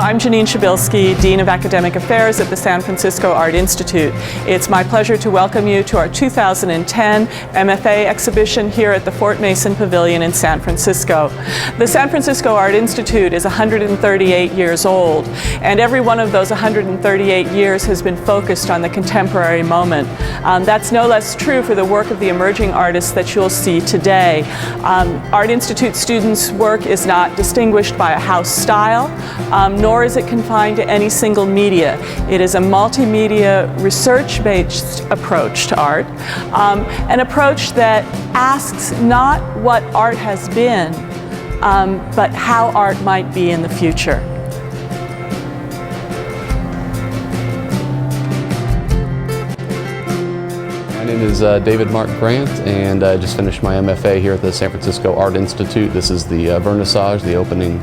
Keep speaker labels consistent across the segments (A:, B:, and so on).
A: I'm Janine Shabilsky, Dean of Academic Affairs at the San Francisco Art Institute. It's my pleasure to welcome you to our 2010 MFA exhibition here at the Fort Mason Pavillion in San Francisco. The San Francisco Art Institute is 138 years old, and every one of those 138 years has been focused on the contemporary moment. That's no less true for the work of the emerging artists that you'll see today. Art Institute students' work is not distinguished by a house style, nor is it confined to any single media. It is a multimedia research-based approach to art, an approach that asks not what art has been, but how art might be in the future.
B: My name is David Marc Grant, and I just finished my MFA here at the San Francisco Art Institute. This is the Vernissage, the opening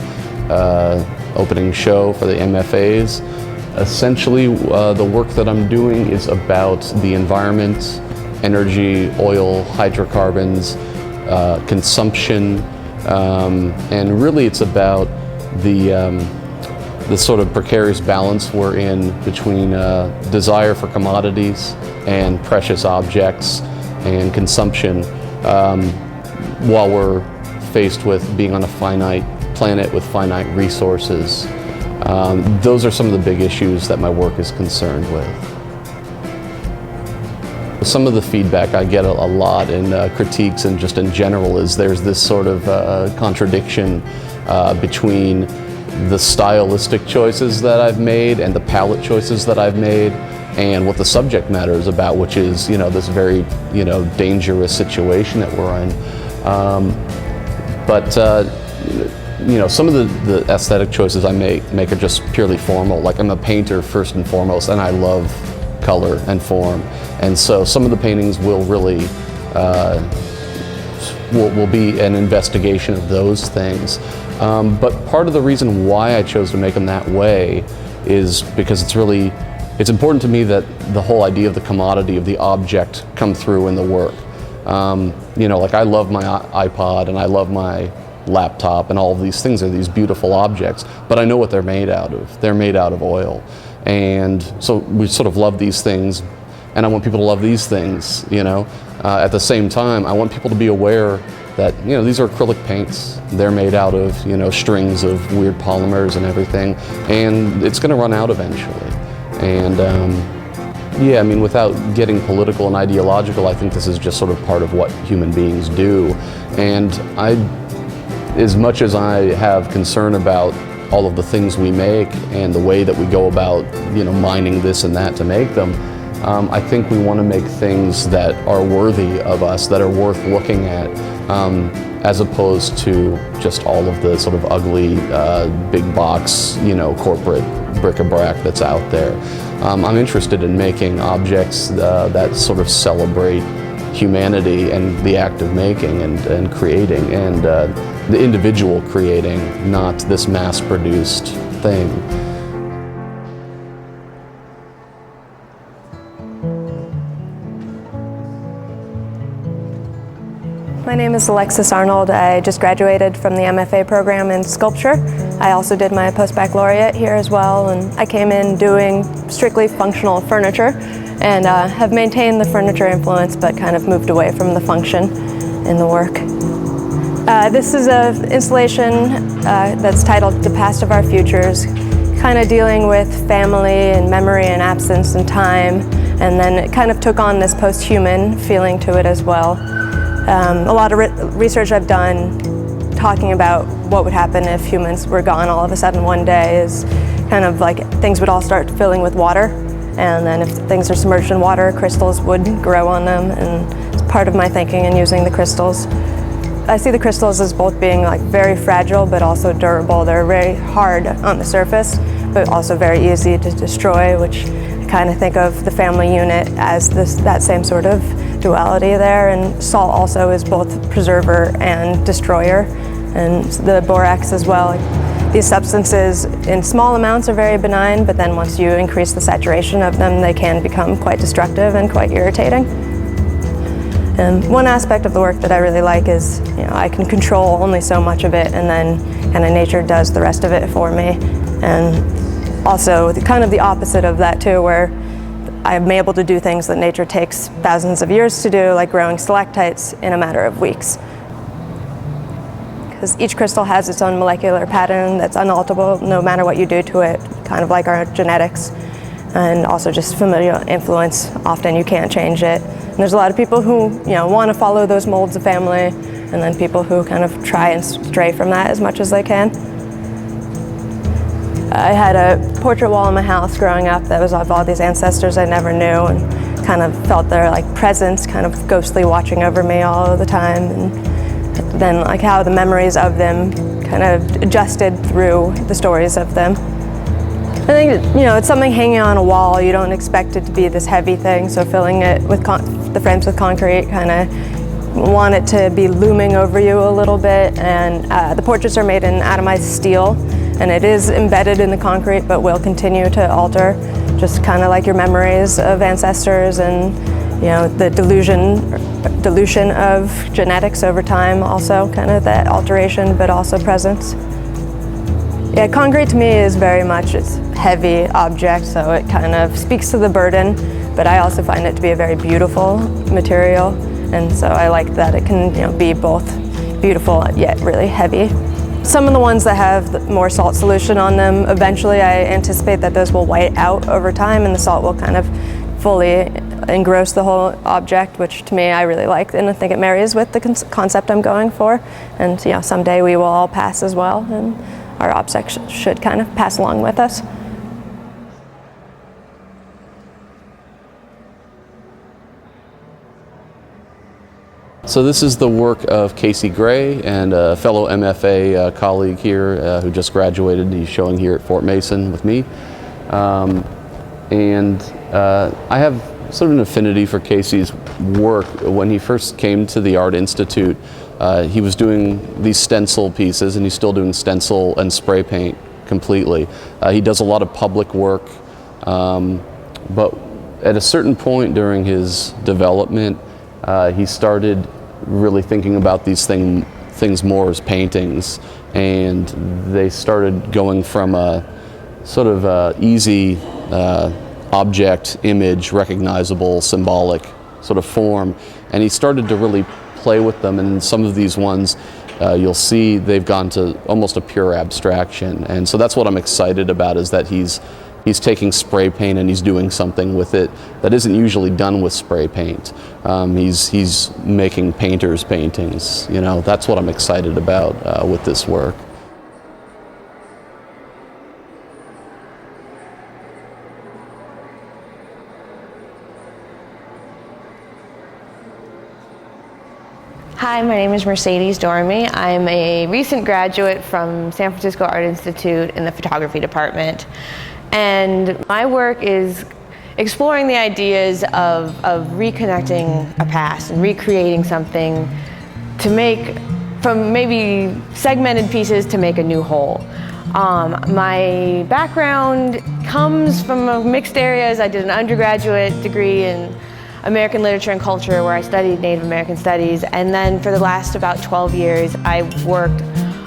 B: show for the MFAs. Essentially, the work that I'm doing is about the environment, energy, oil, hydrocarbons, consumption, and really it's about the sort of precarious balance we're in between desire for commodities and precious objects and consumption while we're faced with being on a finite planet with finite resources. Those are some of the big issues that my work is concerned with. Some of the feedback I get a lot in critiques and just in general is there's this sort of contradiction between the stylistic choices that I've made and the palette choices that I've made and what the subject matter is about, which is, this very, dangerous situation that we're in. Some of the aesthetic choices I make are just purely formal. Like, I'm a painter first and foremost, and I love color and form. And so some of the paintings will really will be an investigation of those things. But part of the reason why I chose to make them that way is because it's important to me that the whole idea of the commodity of the object come through in the work. Like, I love my iPod and I love my laptop, and all of these things are these beautiful objects, but I know what they're made out of. They're made out of oil. And so we sort of love these things, and I want people to love these things, At the same time, I want people to be aware that, these are acrylic paints. They're made out of, strings of weird polymers and everything, and it's gonna run out eventually. And without getting political and ideological, I think this is just sort of part of what human beings do. And as much as I have concern about all of the things we make and the way that we go about, mining this and that to make them, I think we want to make things that are worthy of us, that are worth looking at, as opposed to just all of the sort of ugly, big box, corporate bric-a-brac that's out there. I'm interested in making objects that sort of celebrate humanity and the act of making and creating, and the individual creating, not this mass-produced thing.
C: My name is Alexis Arnold. I just graduated from the MFA program in sculpture. I also did my post-baccalaureate here as well, and I came in doing strictly functional furniture and have maintained the furniture influence but kind of moved away from the function in the work. This is an installation that's titled The Past of Our Futures, kind of dealing with family and memory and absence and time, and then it kind of took on this post-human feeling to it as well. A lot of research I've done talking about what would happen if humans were gone all of a sudden one day is kind of like things would all start filling with water, and then if things are submerged in water, crystals would grow on them, and it's part of my thinking in using the crystals. I see the crystals as both being like very fragile but also durable. They're very hard on the surface but also very easy to destroy, which I kind of think of the family unit as that same sort of duality there. And salt also is both preserver and destroyer, and the borax as well. These substances in small amounts are very benign, but then once you increase the saturation of them, they can become quite destructive and quite irritating. And one aspect of the work that I really like is, I can control only so much of it, and then kind of nature does the rest of it for me. And also kind of the opposite of that too, where I'm able to do things that nature takes thousands of years to do, like growing stalactites in a matter of weeks. Because each crystal has its own molecular pattern that's unalterable no matter what you do to it, kind of like our genetics. And also just familial influence, often you can't change it. And there's a lot of people who want to follow those molds of family, and then people who kind of try and stray from that as much as they can. I had a portrait wall in my house growing up that was of all these ancestors I never knew, and kind of felt their presence kind of ghostly watching over me all of the time. And then how the memories of them kind of adjusted through the stories of them. I think it's something hanging on a wall. You don't expect it to be this heavy thing, so filling it with the frames with concrete, kind of want it to be looming over you a little bit. And the portraits are made in atomized steel, and it is embedded in the concrete, but will continue to alter, just kind of like your memories of ancestors and the dilution of genetics over time, also kind of that alteration, but also presence. Yeah, concrete to me is very much, it's a heavy object, so it kind of speaks to the burden, but I also find it to be a very beautiful material, and so I like that it can be both beautiful yet really heavy. Some of the ones that have more salt solution on them, eventually I anticipate that those will white out over time and the salt will kind of fully engross the whole object, which to me I really like, and I think it marries with the concept I'm going for. And someday we will all pass as well, and our objects should kind of pass along with us.
B: So this is the work of Casey Gray and a fellow MFA colleague here who just graduated. He's showing here at Fort Mason with me. I have sort of an affinity for Casey's work. When he first came to the Art Institute, he was doing these stencil pieces, and he's still doing stencil and spray paint completely. He does a lot of public work, but at a certain point during his development, he started really thinking about these things more as paintings, and they started going from a sort of easy object, image, recognizable, symbolic sort of form, and he started to really play with them. And some of these ones you'll see they've gone to almost a pure abstraction, and so that's what I'm excited about, is that he's taking spray paint and he's doing something with it that isn't usually done with spray paint. He's making painters' paintings. That's what I'm excited about with this work.
D: Hi, my name is Mercedes Dormy. I'm a recent graduate from San Francisco Art Institute in the photography department. And my work is exploring the ideas of reconnecting a past and recreating something to make, from maybe segmented pieces to make a new whole. My background comes from mixed areas. I did an undergraduate degree in American Literature and Culture, where I studied Native American Studies, and then for the last about 12 years I've worked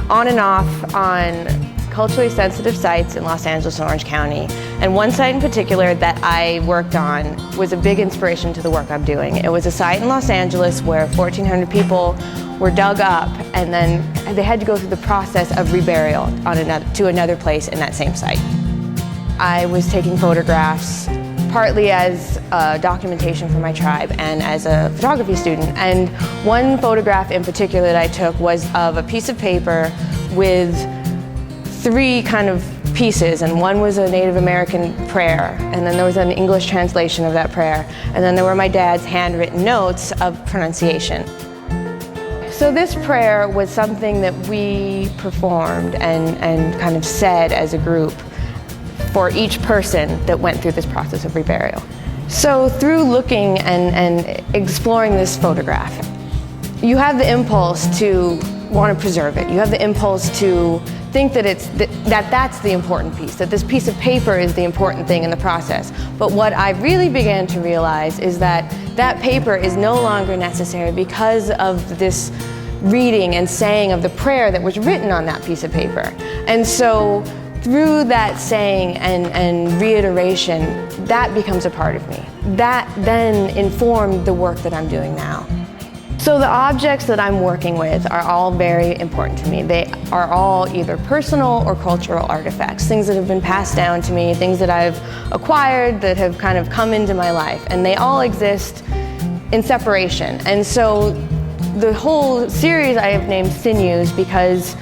D: on and off on culturally sensitive sites in Los Angeles and Orange County. And one site in particular that I worked on was a big inspiration to the work I'm doing. It was a site in Los Angeles where 1,400 people were dug up, and then they had to go through the process of reburial to another place in that same site. I was taking photographs partly as documentation for my tribe and as a photography student. And one photograph in particular that I took was of a piece of paper with 3 kind of pieces, and one was a Native American prayer, and then there was an English translation of that prayer, and then there were my dad's handwritten notes of pronunciation. So this prayer was something that we performed and kind of said as a group for each person that went through this process of reburial. So through looking and exploring this photograph, you have the impulse to want to preserve it. You have the impulse to think that that's the important piece, that this piece of paper is the important thing in the process. But what I really began to realize is that that paper is no longer necessary because of this reading and saying of the prayer that was written on that piece of paper. And so through that saying and reiteration, that becomes a part of me. That then informed the work that I'm doing now. So the objects that I'm working with are all very important to me. They are all either personal or cultural artifacts, things that have been passed down to me, things that I've acquired that have kind of come into my life, and they all exist in separation. And so the whole series I have named Sinews because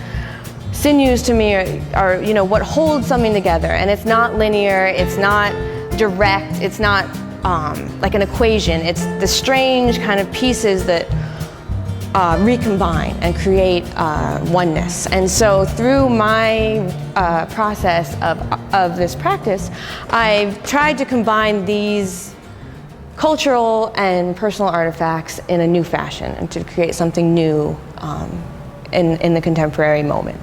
D: sinews to me are you know, what holds something together, and it's not linear, it's not direct, it's not like an equation. It's the strange kind of pieces that recombine and create oneness. And so through my process of this practice, I've tried to combine these cultural and personal artifacts in a new fashion and to create something new in the contemporary moment.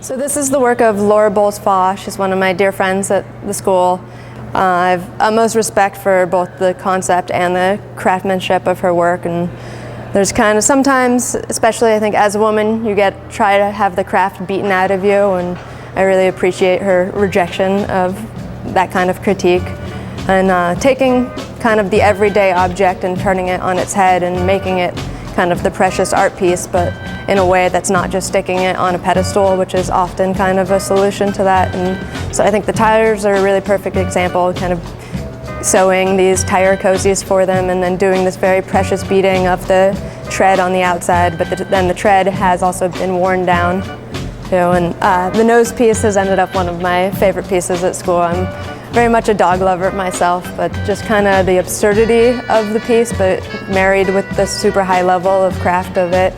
C: So this is the work of Laura Boles. She's one of my dear friends at the school. I have utmost respect for both the concept and the craftsmanship of her work, and there's kind of sometimes, especially I think as a woman, you try to have the craft beaten out of you, and I really appreciate her rejection of that kind of critique. And taking kind of the everyday object and turning it on its head and making it kind of the precious art piece, but in a way that's not just sticking it on a pedestal, which is often kind of a solution to that. And so I think the tires are a really perfect example, kind of sewing these tire cozies for them and then doing this very precious beading of the tread on the outside, but then the tread has also been worn down. You know, and the nose piece has ended up one of my favorite pieces at school. I'm very much a dog lover myself, but just kind of the absurdity of the piece, but married with the super high level of craft of it.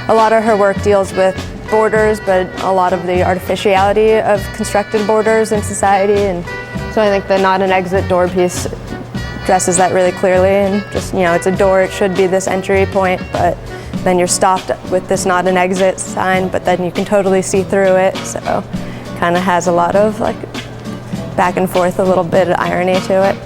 C: A lot of her work deals with borders, but a lot of the artificiality of constructed borders in society. And so I think the Not an Exit door piece addresses that really clearly. And just, you know, it's a door, it should be this entry point, but then you're stopped with this Not an Exit sign, but then you can totally see through it. So kind of has a lot of like back and forth, a little bit of irony to it.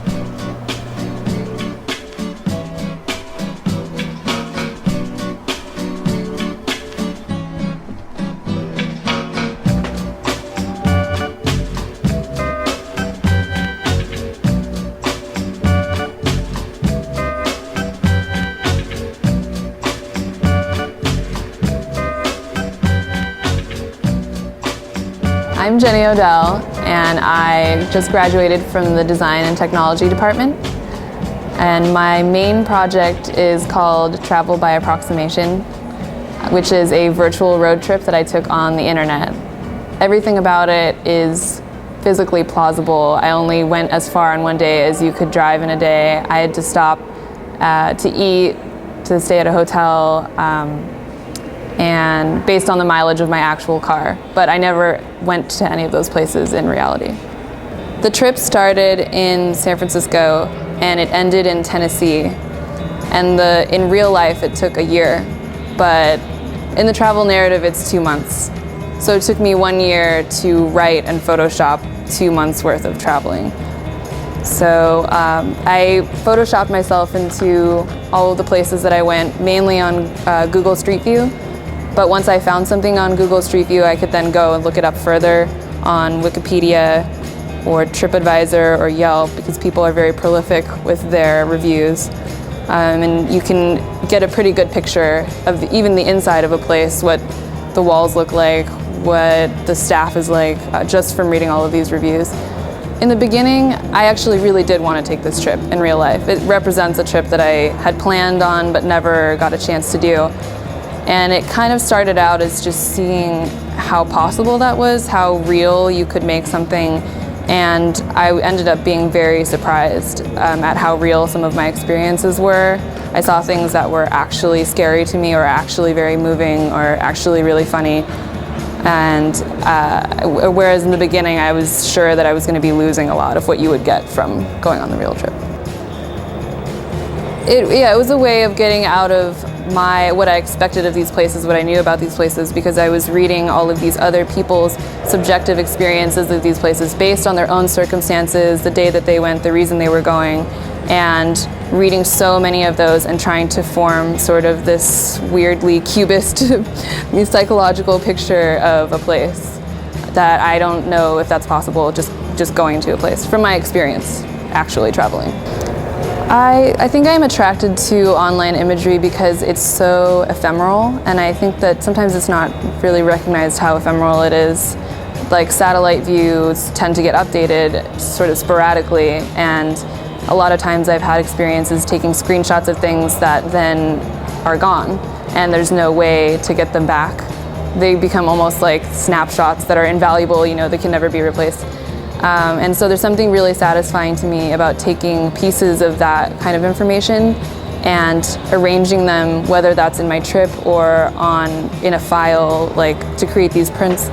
E: I'm Jennifer Odell, and I just graduated from the Design and Technology department. And my main project is called Travel by Approximation, which is a virtual road trip that I took on the internet. Everything about it is physically plausible. I only went as far in one day as you could drive in a day. I had to stop to eat, to stay at a hotel, and based on the mileage of my actual car. But I never went to any of those places in reality. The trip started in San Francisco and it ended in Tennessee. And in real life it took a year, but in the travel narrative it's 2 months. So it took me 1 year to write and Photoshop 2 months worth of traveling. So I Photoshopped myself into all of the places that I went, mainly on Google Street View. But once I found something on Google Street View, I could then go and look it up further on Wikipedia or TripAdvisor or Yelp, because people are very prolific with their reviews. And you can get a pretty good picture of even the inside of a place, what the walls look like, what the staff is like, just from reading all of these reviews. In the beginning, I actually really did want to take this trip in real life. It represents a trip that I had planned on but never got a chance to do. And it kind of started out as just seeing how possible that was, how real you could make something. And I ended up being very surprised at how real some of my experiences were. I saw things that were actually scary to me, or actually very moving, or actually really funny. And whereas in the beginning I was sure that I was going to be losing a lot of what you would get from going on the real trip. It was a way of getting out of what I expected of these places, what I knew about these places, because I was reading all of these other people's subjective experiences of these places based on their own circumstances, the day that they went, the reason they were going, and reading so many of those and trying to form sort of this weirdly cubist psychological picture of a place that I don't know if that's possible just going to a place from my experience actually traveling. I think I'm attracted to online imagery because it's so ephemeral, and I think that sometimes it's not really recognized how ephemeral it is. Like satellite views tend to get updated sort of sporadically, and a lot of times I've had experiences taking screenshots of things that then are gone, and there's no way to get them back. They become almost like snapshots that are invaluable, they can never be replaced. And so there's something really satisfying to me about taking pieces of that kind of information and arranging them, whether that's in my trip or in a file, like to create these prints.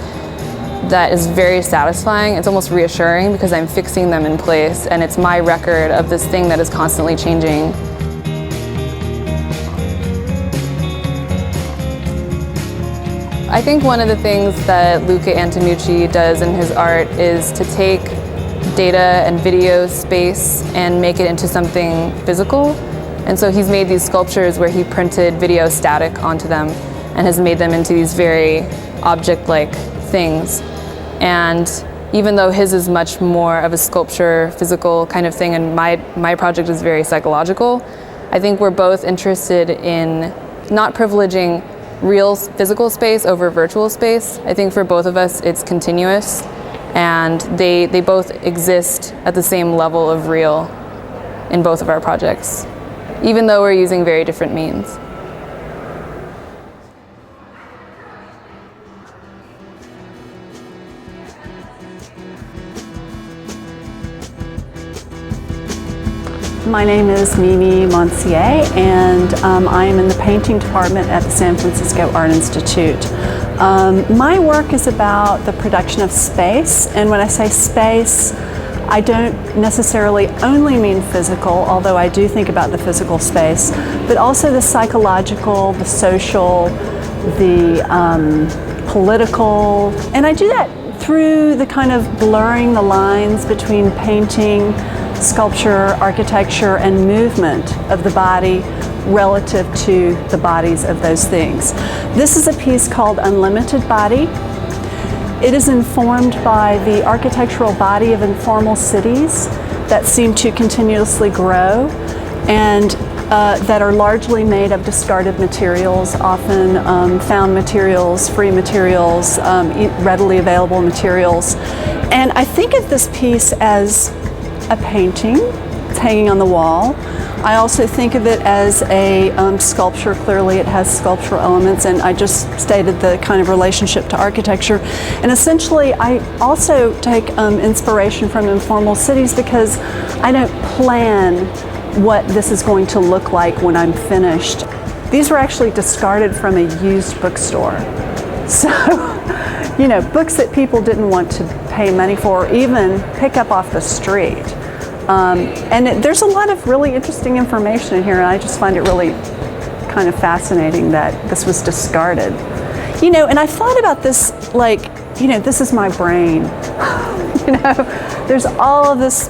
E: That is very satisfying. It's almost reassuring because I'm fixing them in place, and it's my record of this thing that is constantly changing. I think one of the things that Luca Antonucci does in his art is to take data and video space and make it into something physical. And so he's made these sculptures where he printed video static onto them and has made them into these very object-like things. And even though his is much more of a sculpture, physical kind of thing, and my project is very psychological, I think we're both interested in not privileging real physical space over virtual space. I think for both of us it's continuous, and they both exist at the same level of real in both of our projects, even though we're using very different means.
F: My name is Nene Muncie, and I am in the painting department at the San Francisco Art Institute. My work is about the production of space, and when I say space, I don't necessarily only mean physical, although I do think about the physical space, but also the psychological, the social, the political, and I do that through the kind of blurring the lines between painting, sculpture, architecture, and movement of the body relative to the bodies of those things. This is a piece called Unlimited Body. It is informed by the architectural body of informal cities that seem to continuously grow and that are largely made of discarded materials, often found materials, free materials, readily available materials. And I think of this piece as a painting. It's hanging on the wall. I also think of it as a sculpture. Clearly it has sculptural elements, and I just stated the kind of relationship to architecture. And essentially I also take inspiration from informal cities because I don't plan what this is going to look like when I'm finished. These were actually discarded from a used bookstore. So, books that people didn't want to pay money for or even pick up off the street. There's a lot of really interesting information in here, and I just find it really kind of fascinating that this was discarded. And I thought about this this is my brain. There's all of this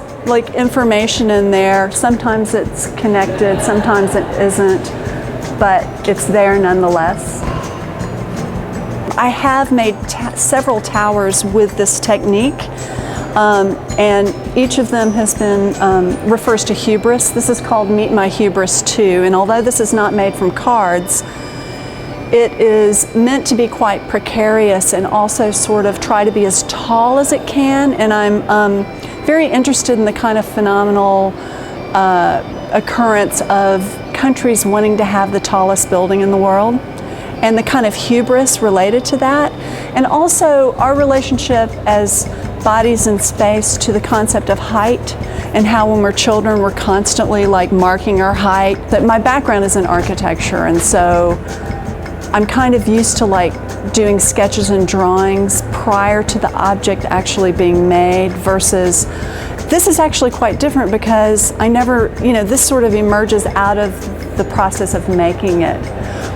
F: information in there. Sometimes it's connected, sometimes it isn't, but it's there nonetheless. I have made several towers with this technique, and each of them has been refers to hubris. This is called Meet My Hubris 2, and although this is not made from cards, it is meant to be quite precarious and also sort of try to be as tall as it can. And I'm very interested in the kind of phenomenal occurrence of countries wanting to have the tallest building in the world, and the kind of hubris related to that, and also our relationship as bodies in space to the concept of height, and how when we're children we're constantly marking our height. That my background is in architecture, and so I'm kind of used to doing sketches and drawings prior to the object actually being made, versus this is actually quite different because I never, this sort of emerges out of the process of making it.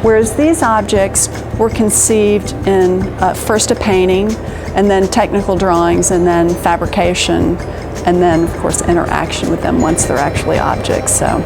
F: Whereas these objects were conceived in first a painting, and then technical drawings, and then fabrication, and then of course interaction with them once they're actually objects. So